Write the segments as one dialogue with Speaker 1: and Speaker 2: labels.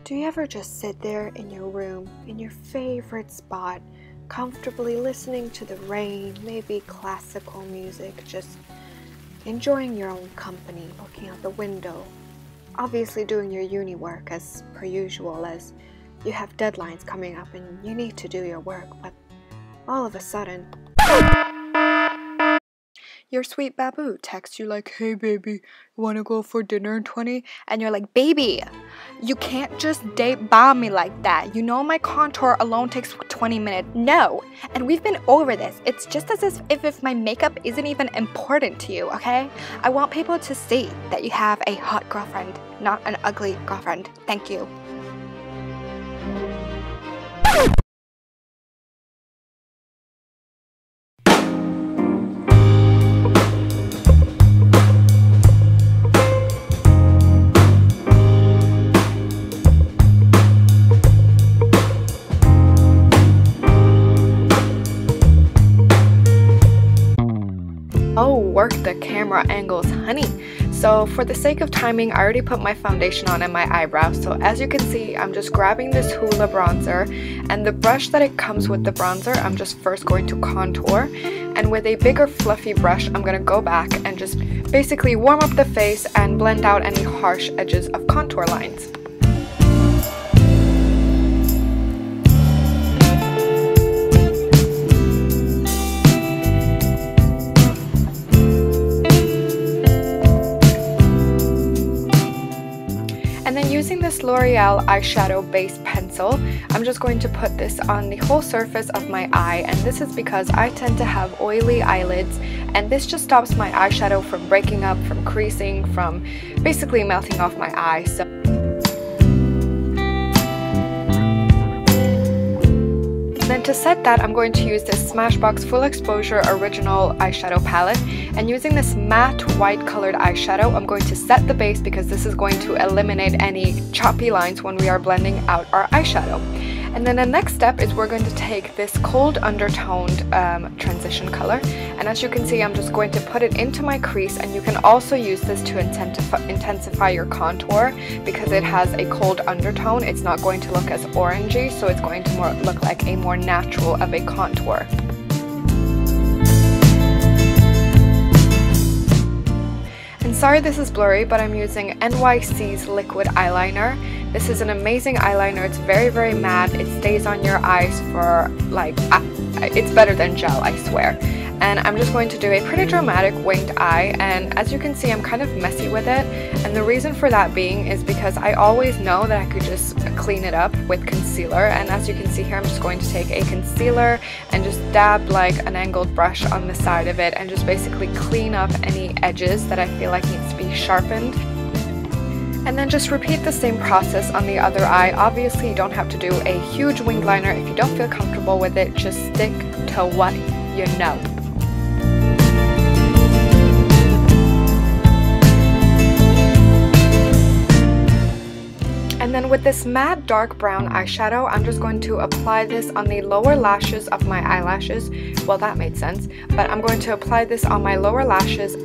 Speaker 1: Do you ever just sit there in your room, in your favorite spot, comfortably listening to the rain, maybe classical music, just enjoying your own company, looking out the window, obviously doing your uni work as per usual, as you have deadlines coming up and you need to do your work, but all of a sudden, your sweet baboo texts you like, "Hey baby, wanna go for dinner in 20?" And you're like, "Baby, you can't just date bomb me like that. You know my contour alone takes 20 minutes. No." And we've been over this. It's just as if my makeup isn't even important to you, okay? I want people to see that you have a hot girlfriend, not an ugly girlfriend. Thank you. Oh, work the camera angles, honey. So for the sake of timing, I already put my foundation on and my eyebrows. So as you can see, I'm just grabbing this Hoola bronzer, and the brush that it comes with the bronzer, I'm just first going to contour. And with a bigger fluffy brush, I'm gonna go back and just basically warm up the face and blend out any harsh edges of contour lines. And then using this L'Oreal eyeshadow base pencil, I'm just going to put this on the whole surface of my eye, and this is because I tend to have oily eyelids, and this just stops my eyeshadow from breaking up, from creasing, from basically melting off my eye. So then to set that, I'm going to use this Smashbox Full Exposure Original Eyeshadow Palette, and using this matte white colored eyeshadow, I'm going to set the base because this is going to eliminate any choppy lines when we are blending out our eyeshadow. And then the next step is we're going to take this cold undertoned transition color, and as you can see, I'm just going to put it into my crease, and you can also use this to intensify your contour because it has a cold undertone. It's not going to look as orangey, so it's going to look like a more natural of a contour. And sorry this is blurry, but I'm using NYC's Liquid eyeliner. This is an amazing eyeliner. It's very, very matte. It stays on your eyes for like, it's better than gel, I swear. And I'm just going to do a pretty dramatic winged eye, and as you can see, I'm kind of messy with it, and the reason for that being is because I always know that I could just clean it up with concealer. And as you can see here, I'm just going to take a concealer and just dab like an angled brush on the side of it and just basically clean up any edges that I feel like needs to be sharpened. And then just repeat the same process on the other eye. Obviously, you don't have to do a huge winged liner. If you don't feel comfortable with it, just stick to what you know. And then with this matte dark brown eyeshadow, I'm just going to apply this on the lower lashes of my eyelashes. Well, that made sense. But I'm going to apply this on my lower lashes.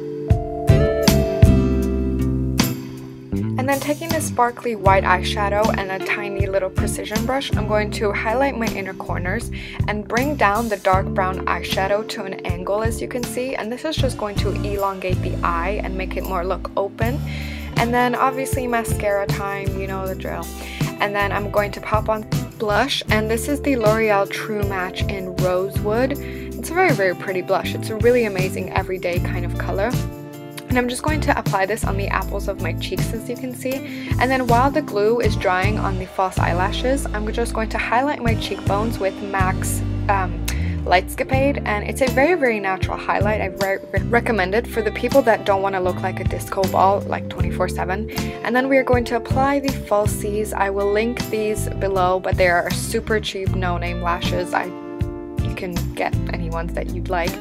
Speaker 1: And then taking this sparkly white eyeshadow and a tiny little precision brush, I'm going to highlight my inner corners and bring down the dark brown eyeshadow to an angle, as you can see. And this is just going to elongate the eye and make it more look open. And then obviously mascara time, you know the drill. And then I'm going to pop on blush, and this is the L'Oreal True Match in Rosewood. It's a very, very pretty blush. It's a really amazing everyday kind of color. And I'm just going to apply this on the apples of my cheeks, as you can see. And then while the glue is drying on the false eyelashes, I'm just going to highlight my cheekbones with MAC's Lightscapade, and it's a very, very natural highlight. I recommend it for the people that don't want to look like a disco ball like 24/7. And then we are going to apply the falsies. I will link these below, but they are super cheap, no-name lashes. You can get any ones that you'd like.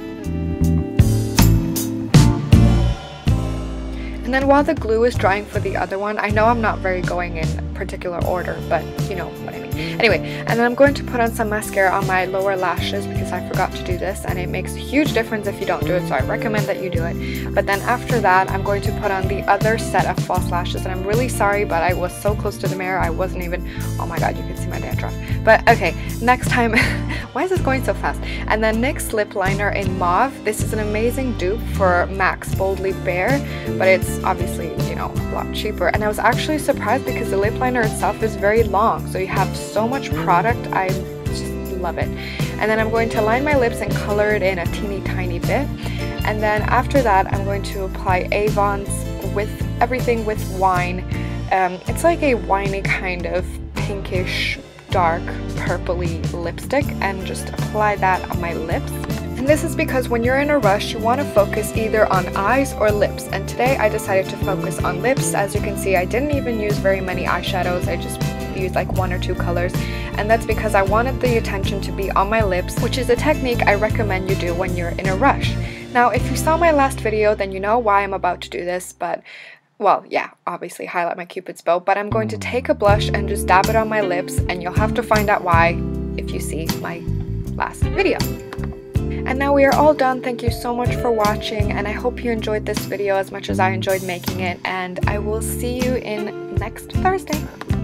Speaker 1: And then while the glue is drying for the other one, I know I'm not very going in particular order, but you know what I mean. Anyway, and then I'm going to put on some mascara on my lower lashes because I forgot to do this, and it makes a huge difference if you don't do it, so I recommend that you do it. But then after that, I'm going to put on the other set of false lashes, and I'm really sorry, but I was so close to the mirror, I wasn't even, oh my god, you can see my dandruff. But okay, next time, why is this going so fast? And then NYX lip liner in Mauve. This is an amazing dupe for MAC's Boldly Bare, but it's obviously, you know, a lot cheaper. And I was actually surprised because the lip liner itself is very long, so you have so much product. I just love it. And then I'm going to line my lips and color it in a teeny tiny bit. And then after that, I'm going to apply Avon's with everything with wine. It's like a winey kind of pinkish, dark, purpley lipstick, and just apply that on my lips. And this is because when you're in a rush, you want to focus either on eyes or lips. And today I decided to focus on lips. As you can see, I didn't even use very many eyeshadows. I just used like 1 or 2 colors. And that's because I wanted the attention to be on my lips, which is a technique I recommend you do when you're in a rush. Now, if you saw my last video, then you know why I'm about to do this, but well, yeah, obviously highlight my Cupid's bow, but I'm going to take a blush and just dab it on my lips, and you'll have to find out why if you see my last video. And now we are all done. Thank you so much for watching, and I hope you enjoyed this video as much as I enjoyed making it, and I will see you in next Thursday.